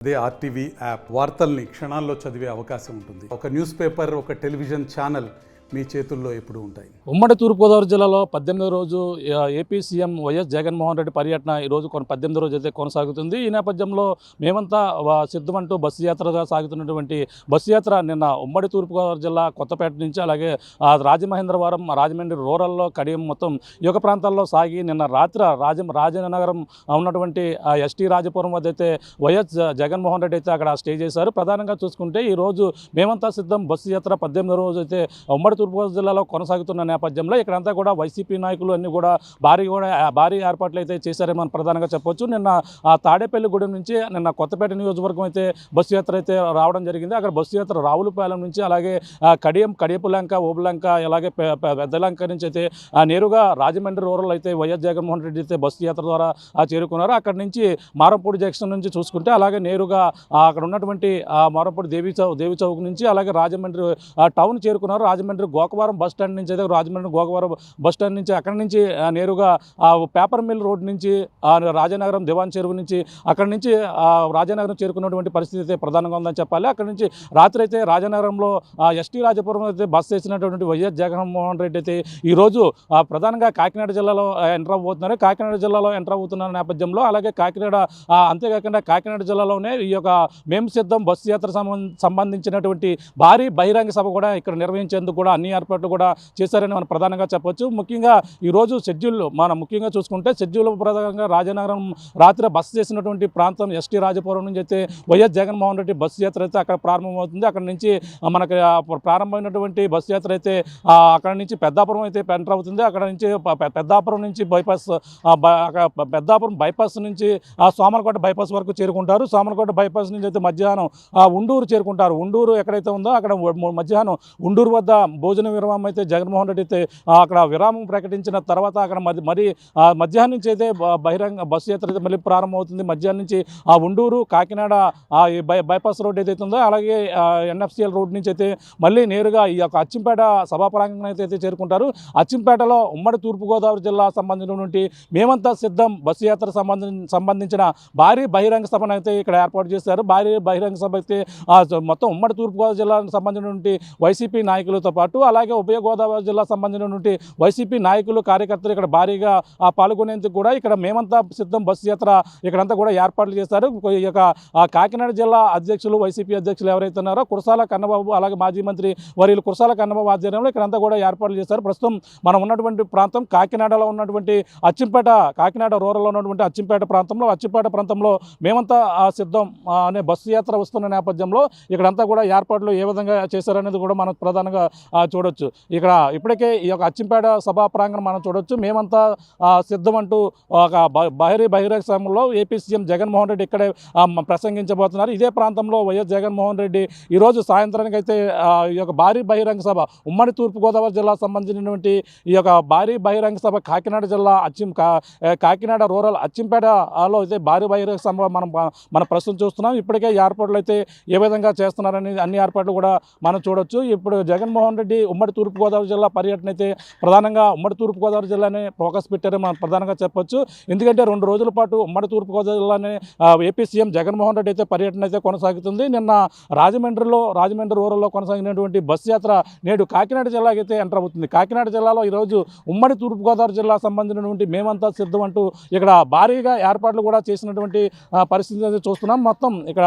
అదే RTV app వార్తల్ని క్షణాల్లో చదివే అవకాశం ఉంటుంది. ఒక న్యూస్ పేపర్, ఒక టెలివిజన్ ఛానల్ మీ చేతుల్లో ఎప్పుడూ ఉంటాయి. ఉమ్మడి తూర్పుగోదావరి జిల్లాలో 18వ రోజు AP CM YS Jaganmohan Reddy పర్యటన ఈరోజు 18వ రోజు అయితే కొనసాగుతుంది. ఈ నేపథ్యంలో మేమంతా సిద్ధమంటూ బస్సు యాత్రగా సాగుతున్నటువంటి బస్సు యాత్ర నిన్న ఉమ్మడి తూర్పుగోదావరి జిల్లా కొత్తపేట నుంచి అలాగే రాజమహేంద్రవరం, రాజమండ్రి రూరల్లో, కడియం మొత్తం ఈ యొక్క ప్రాంతాల్లో సాగి నిన్న రాత్రి రాజనగరం ఉన్నటువంటి ఎస్టీ రాజపురం వద్ద అయితే వైఎస్ జగన్మోహన్ రెడ్డి అయితే అక్కడ స్టే చేశారు. ప్రధానంగా చూసుకుంటే ఈరోజు మేమంతా సిద్ధం బస్సు యాత్ర 18వ రోజు అయితే ఉమ్మడి తూర్పుగోదావరి జిల్లాలో కొనసాగుతున్న నేపథ్యంలో ఇక్కడంతా కూడా వైసీపీ నాయకులు అన్ని కూడా భారీ ఏర్పాట్లు అయితే చేశారని మనం ప్రధానంగా చెప్పొచ్చు. నిన్న తాడేపల్లిగూడెం నుంచి నిన్న కొత్తపేట నియోజకవర్గం అయితే బస్సు యాత్ర అయితే రావడం జరిగింది. అక్కడ బస్సు యాత్ర రావులపాలెం నుంచి అలాగే కడియపులంక, ఓబులంక, అలాగే పెద్దలంక నుంచి అయితే నేరుగా రాజమండ్రి రూరల్ అయితే వైఎస్ జగన్మోహన్ రెడ్డి అయితే బస్సు యాత్ర ద్వారా చేరుకున్నారు. అక్కడి నుంచి మారంపూడి జంక్షన్ నుంచి చూసుకుంటే అలాగే నేరుగా అక్కడ ఉన్నటువంటి మారంపూడి దేవి చౌక్ నుంచి అలాగే రాజమండ్రి టౌన్ చేరుకున్నారు. రాజమండ్రి గోకవరం బస్ స్టాండ్ నుంచి అయితే రాజమండ్రి గోకవరం బస్ స్టాండ్ నుంచి అక్కడి నుంచి నేరుగా పేపర్ మిల్ రోడ్ నుంచి రాజనగరం దివాన్ చెరువు నుంచి అక్కడి నుంచి రాజనగరం చేరుకున్నటువంటి పరిస్థితి అయితే ప్రధానంగా ఉందని చెప్పాలి. అక్కడి నుంచి రాత్రి అయితే రాజనగరంలో ఎస్టీ రాజపురం అయితే బస్ చేసినటువంటి వైఎస్ జగన్మోహన్ రెడ్డి అయితే ఈరోజు ప్రధానంగా కాకినాడ జిల్లాలో ఎంటర్ అవబోతున్నారు. కాకినాడ జిల్లాలో ఎంటర్ అవుతున్న నేపథ్యంలో అలాగే అంతేకాకుండా కాకినాడ జిల్లాలోనే ఈ యొక్క మేము సిద్ధం బస్సు యాత్ర సంబంధించినటువంటి భారీ బహిరంగ సభ కూడా ఇక్కడ నిర్వహించేందుకు కూడా అన్ని ఏర్పాట్లు కూడా చేశారని మనం ప్రధానంగా చెప్పొచ్చు. ముఖ్యంగా ఈరోజు మనం ముఖ్యంగా చూసుకుంటే షెడ్యూల్ ప్రధానంగా రాజనగరం రాత్రి బస్సు చేసినటువంటి ప్రాంతం ఎస్టీ రాజపురం నుంచి అయితే వైఎస్ జగన్మోహన్ రెడ్డి బస్సు యాత్ర అయితే అక్కడ ప్రారంభమవుతుంది. అక్కడ నుంచి మనకి ప్రారంభమైనటువంటి బస్సు యాత్ర అయితే అక్కడ నుంచి పెద్దాపురం అయితే ఎంటర్ అవుతుంది. అక్కడ నుంచి పెద్దాపురం నుంచి పెద్దాపురం బైపాస్ నుంచి సోమలకోట బైపాస్ వరకు చేరుకుంటారు. సోమలకోట బైపాస్ నుంచి అయితే మధ్యాహ్నం ఉండూరు చేరుకుంటారు. ఉండూరు ఎక్కడైతే ఉందో అక్కడ మధ్యాహ్నం ఉండూరు వద్ద భోజన విరామం అయితే జగన్మోహన్ రెడ్డి అయితే అక్కడ విరామం ప్రకటించిన తర్వాత అక్కడ మరి మధ్యాహ్నం నుంచి అయితే బహిరంగ బస్సు యాత్ర అయితే మళ్ళీ ప్రారంభమవుతుంది. మధ్యాహ్నం నుంచి ఉండూరు, కాకినాడ బైపాస్ రోడ్ ఏదైతే ఉందో అలాగే ఎన్ఎఫ్సిఎల్ రోడ్ నుంచి అయితే మళ్ళీ నేరుగా ఈ యొక్క అచ్చంపేట సభా ప్రాంగణం అయితే చేరుకుంటారు. అచ్చంపేటలో ఉమ్మడి తూర్పుగోదావరి జిల్లా సంబంధించినటువంటి మేమంతా సిద్ధం బస్సు యాత్ర సంబంధించిన భారీ బహిరంగ సభను అయితే ఇక్కడ ఏర్పాటు చేశారు. భారీ బహిరంగ సభ అయితే మొత్తం ఉమ్మడి తూర్పుగోదావరి జిల్లాకు సంబంధించినటువంటి వైసీపీ నాయకులతో పాటు అలాగే ఉభయ గోదావరి జిల్లా సంబంధించినటువంటి వైసీపీ నాయకులు, కార్యకర్తలు ఇక్కడ భారీగా పాల్గొనేందుకు కూడా ఇక్కడ మేమంతా సిద్ధం బస్సు యాత్ర ఇక్కడంతా కూడా ఏర్పాట్లు చేశారు. ఈ యొక్క కాకినాడ జిల్లా అధ్యక్షులు, వైసీపీ అధ్యక్షులు ఎవరైతే ఉన్నారో కురసాల కన్నబాబు అలాగే మాజీ మంత్రి వర్యులు కురసాల కన్నబాబు ఆధ్వర్యంలో ఇక్కడంతా కూడా ఏర్పాట్లు చేశారు. ప్రస్తుతం మనం ఉన్నటువంటి ప్రాంతం కాకినాడలో ఉన్నటువంటి అచ్చంపేట, కాకినాడ రూరల్లో ఉన్నటువంటి అచ్చంపేట ప్రాంతంలో మేమంతా సిద్ధం అనే బస్సు యాత్ర వస్తున్న నేపథ్యంలో ఇక్కడంతా కూడా ఏర్పాట్లు ఏ విధంగా చేశారనేది కూడా మనం ప్రధానంగా చూడొచ్చు. ఇక్కడ ఇప్పటికే ఈ యొక్క అచ్చంపేట సభా ప్రాంగణం మనం చూడొచ్చు. మేమంతా సిద్ధమంటూ ఒక బహిరంగ సభలో ఏపీ సీఎం జగన్మోహన్ రెడ్డి ఇక్కడే ప్రసంగించబోతున్నారు. ఇదే ప్రాంతంలో వైఎస్ జగన్మోహన్ రెడ్డి ఈరోజు సాయంత్రానికి అయితే ఈ యొక్క భారీ బహిరంగ సభ ఉమ్మడి తూర్పుగోదావరి జిల్లా సంబంధించినటువంటి ఈ యొక్క భారీ బహిరంగ సభ కాకినాడ జిల్లా కాకినాడ రూరల్ అచ్చంపేటలో అయితే భారీ బహిరంగ సభ మనం ప్రస్తుతం చూస్తున్నాం. ఇప్పటికే ఏర్పాట్లు అయితే ఏ విధంగా చేస్తున్నారని అన్ని ఏర్పాట్లు కూడా మనం చూడొచ్చు. ఇప్పుడు జగన్మోహన్ రెడ్డి ఉమ్మడి తూర్పుగోదావరి జిల్లా పర్యటన అయితే ప్రధానంగా ఉమ్మడి తూర్పుగోదావరి జిల్లానే ఫోకస్ పెట్టారని మనం ప్రధానంగా చెప్పొచ్చు. ఎందుకంటే 2 రోజుల పాటు ఉమ్మడి తూర్పుగోదావరి జిల్లానే ఏపీ సీఎం జగన్మోహన్ రెడ్డి అయితే పర్యటన అయితే కొనసాగుతుంది. నిన్న రాజమండ్రి రూరల్లో కొనసాగినటువంటి బస్సు యాత్ర నేడు కాకినాడ జిల్లాకి అయితే ఎంటర్ అవుతుంది. కాకినాడ జిల్లాలో ఈరోజు ఉమ్మడి తూర్పుగోదావరి జిల్లా సంబంధించినటువంటి మేమంతా సిద్ధం అంటూ ఇక్కడ భారీగా ఏర్పాట్లు కూడా చేసినటువంటి పరిస్థితి అయితే చూస్తున్నాం. మొత్తం ఇక్కడ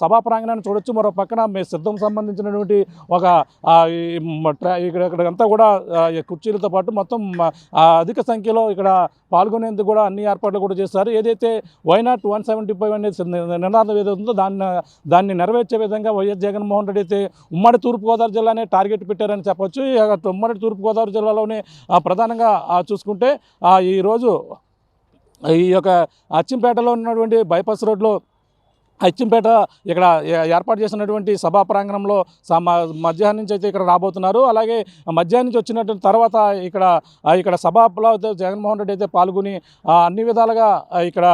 సభా ప్రాంగణాన్ని చూడొచ్చు. మరో పక్కన మేము సిద్ధం సంబంధించినటువంటి ఒక ఇక్కడంతా కూడా కుర్చీలతో పాటు మొత్తం అధిక సంఖ్యలో ఇక్కడ పాల్గొనేందుకు కూడా అన్ని ఏర్పాట్లు కూడా చేస్తారు. ఏదైతే వైనాట్ 175 అనేది నినాదం ఏదైతుందో దాన్ని నెరవేర్చే విధంగా వైఎస్ జగన్మోహన్ రెడ్డి అయితే ఉమ్మడి తూర్పుగోదావరి జిల్లానే టార్గెట్ పెట్టారని చెప్పొచ్చు. ఉమ్మడి తూర్పుగోదావరి జిల్లాలోనే ప్రధానంగా చూసుకుంటే ఈరోజు ఈ యొక్క అచ్చంపేటలో ఉన్నటువంటి బైపాస్ రోడ్లో అచ్చంపేట ఇక్కడ ఏర్పాటు చేసినటువంటి సభా ప్రాంగణంలో మధ్యాహ్నం నుంచి అయితే ఇక్కడ రాబోతున్నారు. అలాగే మధ్యాహ్నం నుంచి వచ్చినటువంటి తర్వాత ఇక్కడ సభలో జగన్మోహన్ రెడ్డి అయితే పాల్గొని అన్ని విధాలుగా ఇక్కడ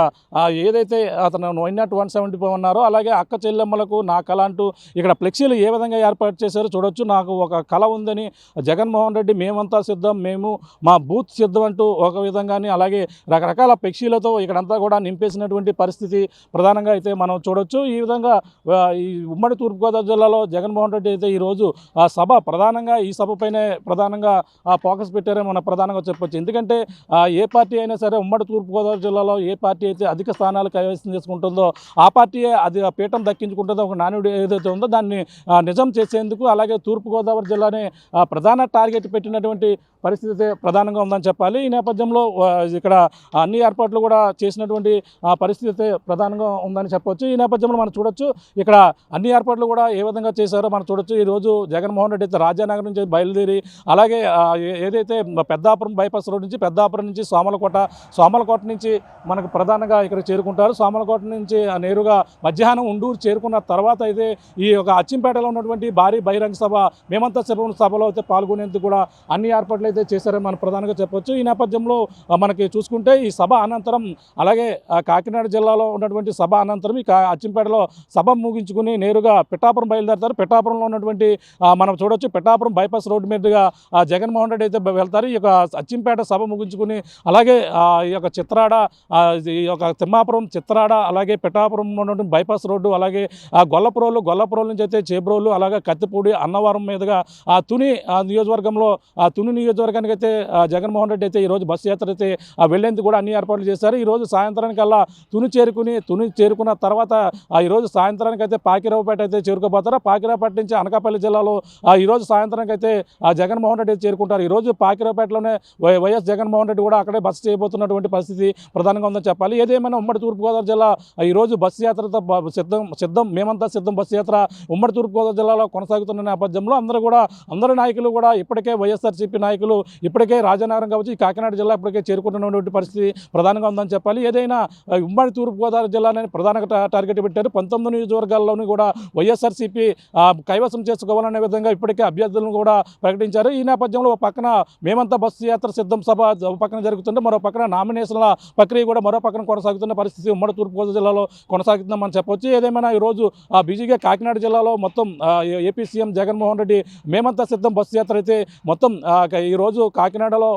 ఏదైతే అతను 175 ఉన్నారో అలాగే అక్క చెల్లెమ్మలకు నా కళ అంటూ ఇక్కడ ఫ్లెక్సీలు ఏ విధంగా ఏర్పాటు చేశారో చూడొచ్చు. నాకు ఒక కళ ఉందని జగన్మోహన్ రెడ్డి మేమంతా సిద్ధం, మేము మా బూత్ సిద్ధం అంటూ ఒక విధంగానే అలాగే రకరకాల ఫ్లెక్సీలతో ఇక్కడంతా కూడా నింపేసినటువంటి పరిస్థితి ప్రధానంగా అయితే మనం చూడొచ్చు. ఈ విధంగా ఈ ఉమ్మడి తూర్పుగోదావరి జిల్లాలో జగన్మోహన్ రెడ్డి అయితే ఈరోజు ఆ సభ ప్రధానంగా ఈ సభపైనే ప్రధానంగా ఫోకస్ పెట్టారని మనం ప్రధానంగా చెప్పొచ్చు. ఎందుకంటే ఏ పార్టీ అయినా సరే ఉమ్మడి తూర్పుగోదావరి జిల్లాలో ఏ పార్టీ అయితే అధిక స్థానాలు కైవసం చేసుకుంటుందో ఆ పార్టీయే అది పీఠం దక్కించుకుంటుందో ఒక నానుడి ఏదైతే ఉందో దాన్ని నిజం చేసేందుకు అలాగే తూర్పుగోదావరి జిల్లాని ప్రధాన టార్గెట్ పెట్టినటువంటి పరిస్థితి ప్రధానంగా ఉందని చెప్పాలి. ఈ నేపథ్యంలో ఇక్కడ అన్ని ఏర్పాట్లు కూడా చేసినటువంటి పరిస్థితి ప్రధానంగా ఉందని చెప్పొచ్చు. ఈ నేపథ్యంలో మనం చూడొచ్చు ఇక్కడ అన్ని ఏర్పాట్లు కూడా ఏ విధంగా చేశారో మనం చూడొచ్చు. ఈరోజు జగన్మోహన్ రెడ్డి అయితే రాజానగర్ నుంచి బయలుదేరి అలాగే ఏదైతే పెద్దాపురం బైపాస్ రోడ్ నుంచి పెద్దాపురం నుంచి సోమలకోట నుంచి మనకు ప్రధానంగా ఇక్కడ చేరుకుంటారు. సోమలకోట నుంచి నేరుగా మధ్యాహ్నం ఉండూరు చేరుకున్న తర్వాత అయితే ఈ యొక్క అచ్చింపేటలో ఉన్నటువంటి భారీ బహిరంగ సభ మేమంతా సభలో అయితే పాల్గొనేందుకు కూడా అన్ని ఏర్పాట్లు అయితే చేశారని మనం ప్రధానంగా చెప్పొచ్చు. ఈ నేపథ్యంలో మనకి చూసుకుంటే ఈ సభ అనంతరం అలాగే కాకినాడ జిల్లాలో ఉన్నటువంటి సభ అనంతరం ఈ అచ్చింపేటలో సభ ముగించుకుని నేరుగా పిఠాపురం బయలుదేరుతారు. పిఠాపురంలో ఉన్నటువంటి మనం చూడొచ్చు పిఠాపురం బైపాస్ రోడ్డు మీదుగా జగన్మోహన్ రెడ్డి అయితే వెళ్తారు. ఈ యొక్క అచ్చింపేట సభ ముగించుకుని అలాగే ఈ యొక్క చిత్రాడ ఈ యొక్క తిమ్మాపురం చిత్రాడ అలాగే పిఠాపురం ఉన్నటువంటి బైపాస్ రోడ్డు అలాగే గొల్లపురోలు నుంచి అయితే చేబ్రోలు అలాగే కత్తిపూడి అన్నవరం మీదుగా తుని నియోజకవర్గంలో తుని నియోజకవర్గానికి అయితే జగన్మోహన్ రెడ్డి అయితే ఈరోజు బస్సు యాత్ర అయితే వెళ్లేందుకు కూడా అన్ని ఏర్పాట్లు చేశారు. ఈరోజు సాయంత్రానికల్లా తుని చేరుకున్న తర్వాత ఈరోజు సాయంత్రానికి అయితే పాకిరావుపేట అయితే చేరుకోబోతారు. పాకిరావుపేట నుంచి అనకాపల్లి జిల్లాలో ఈరోజు సాయంత్రానికి అయితే జగన్మోహన్ రెడ్డి చేరుకుంటారు. ఈరోజు పాకిరావుపేటలోనే వైఎస్ జగన్మోహన్ రెడ్డి కూడా అక్కడే బస్సు చేయబోతున్నటువంటి పరిస్థితి ప్రధానంగా ఉందని చెప్పాలి. ఏదేమైనా ఉమ్మడి తూర్పుగోదావరి జిల్లా ఈరోజు బస్సు యాత్రతో సిద్ధం మేమంతా సిద్ధం బస్సు యాత్ర ఉమ్మడి తూర్పుగోదావరి జిల్లాలో కొనసాగుతున్న నేపథ్యంలో అందరు నాయకులు కూడా ఇప్పటికే వైఎస్ఆర్సీపీ నాయకులు ఇప్పటికే రాజానగరం కావచ్చు ఈ కాకినాడ జిల్లా ఇప్పటికే చేరుకుంటున్నటువంటి పరిస్థితి ప్రధానంగా ఉందని చెప్పాలి. ఏదైనా ఉమ్మడి తూర్పుగోదావరి జిల్లాని ప్రధానంగా టార్గెట్ పెట్టారు. 19 నియోజకవర్గాల్లోనూ కూడా వైఎస్ఆర్సీపీ కైవసం చేసుకోవాలనే విధంగా ఇప్పటికే అభ్యర్థులను కూడా ప్రకటించారు. ఈ నేపథ్యంలో ఒక పక్కన మేమంతా బస్సు యాత్ర సిద్ధం సభ పక్కన జరుగుతుంటే మరో పక్కన నామినేషన్ల ప్రక్రియ కూడా మరో పక్కన కొనసాగుతున్న పరిస్థితి ఉమ్మడి తూర్పుగోదావరి జిల్లాలో కొనసాగుతుందని మనం చెప్పొచ్చు. ఏదేమైనా ఈరోజు బీజేపీ కాకినాడ జిల్లాలో మొత్తం ఏపీ సీఎం జగన్మోహన్ రెడ్డి మేమంతా సిద్ధం బస్సు యాత్ర అయితే మొత్తం ఈరోజు కాకినాడలో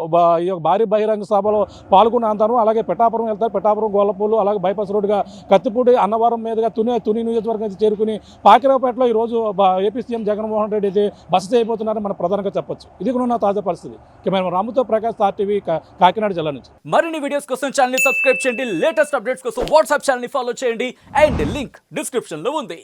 ఈ భారీ బహిరంగ సభలో పాల్గొన్న అంటారు. అలాగే పిఠాపురం వెళ్తారు. పిఠాపురం గోలపూలు అలాగే బైపాస్ రోడ్డుగా కత్తిపూడి అన్నవరం మీదుగా తుని నియోజకవర్గం అయితే చేరుకుని పాకిరావుపేటలో ఈరోజు ఏపీ సీఎం జగన్మోహన్ రెడ్డి అయితే బస చేయబోతున్నారని మనం ప్రధానంగా చెప్పొచ్చు. ఇది కూడా ఉన్న తాజా పరిస్థితి. కెమెరా రాముతో ప్రకాష్ RTV కాకినాడ జిల్లా నుంచి. మరిన్ని వీడియోస్ కోసం ఛానల్ ని సబ్స్క్రైబ్ చేయండి. లేటెస్ట్ అప్డేట్స్ కోసం వాట్సాప్ ఛానల్ ని ఫాలో చేయండి. అండ్ లింక్ డిస్క్రిప్షన్ లో ఉంది.